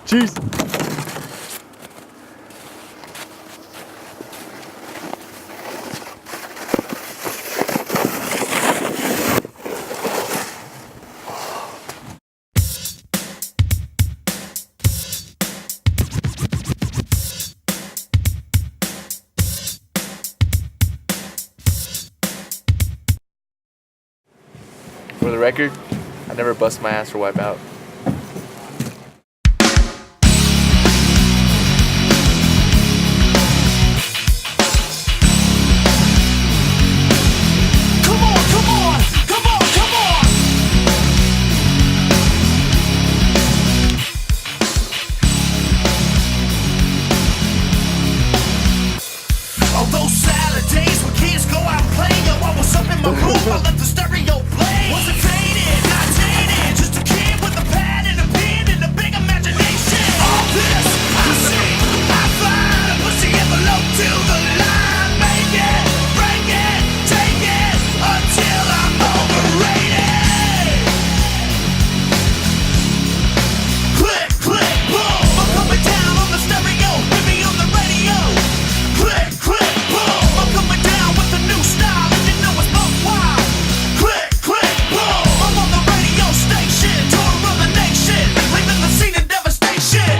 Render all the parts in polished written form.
Cheers. For the record, I never bust my ass for Wipeout. Those Saturdays when kids go out and play, yo, I was up in my room, I let the stereo play. Wasn't faded, not jaded, just a kid with a pad and a pen and a big imagination. All this, I see, I find, push the envelope to the line, make it, break it, take it, until I'm overrated. Click, click, boom, I'm coming down on the stereo, hit me on the radio. Click, click, boom, I'm coming down with a new style, and you know it's buck wild. Click, click, boom, I'm on the radio station, tour of the nation, leaving the scene in devastation.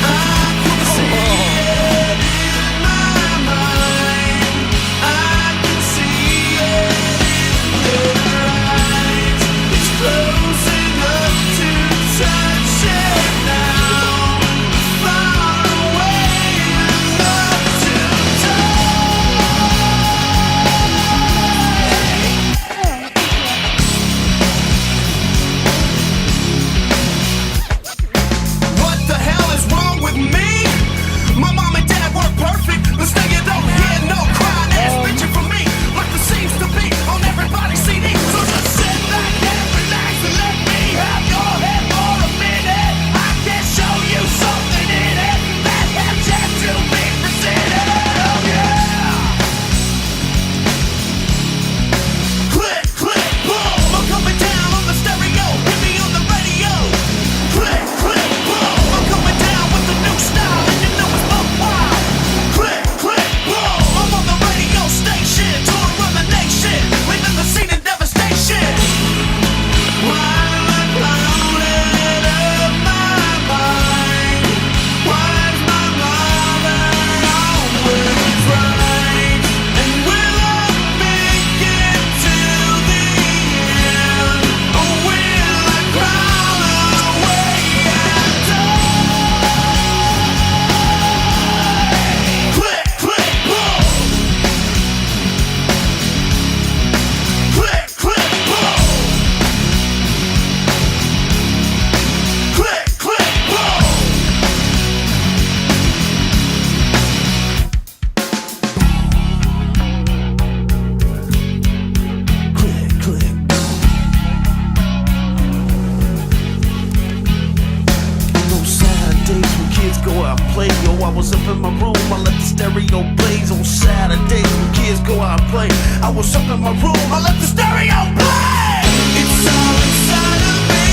I can see it in my mind, I can see it in their eyes. It's close enough to touch it now, far away enough to What the hell is wrong with me? My mom and dad were perfect, but still you don't hear no crying ass bitching from me, like there seems to be on everybody's CD. So just sit back and relax and let me have your head for a minute. I can show you something in it that has yet to be presented. Oh yeah! Click, click, boom, I'm coming down on the stereo, hit me on the radio. Click, click, boom, I'm coming down with a new style, and you know it's buck wild. Click, click, boom, I'm on the radio station, tour of the nation, leaving the scene in devastation. Why am I clouded up my mind? Why is my mother always right? And will I make it to the end? Or will I crawl away and die? Click, click, boom. Click, click, boom. Click, click, boom. Click, click. Those Saturdays when kids go out and play, yo, I was up in my room, I let the stereo blaze. On Saturdays when kids go out and play, I was up in my room, I let the stereo play. It's all inside of me.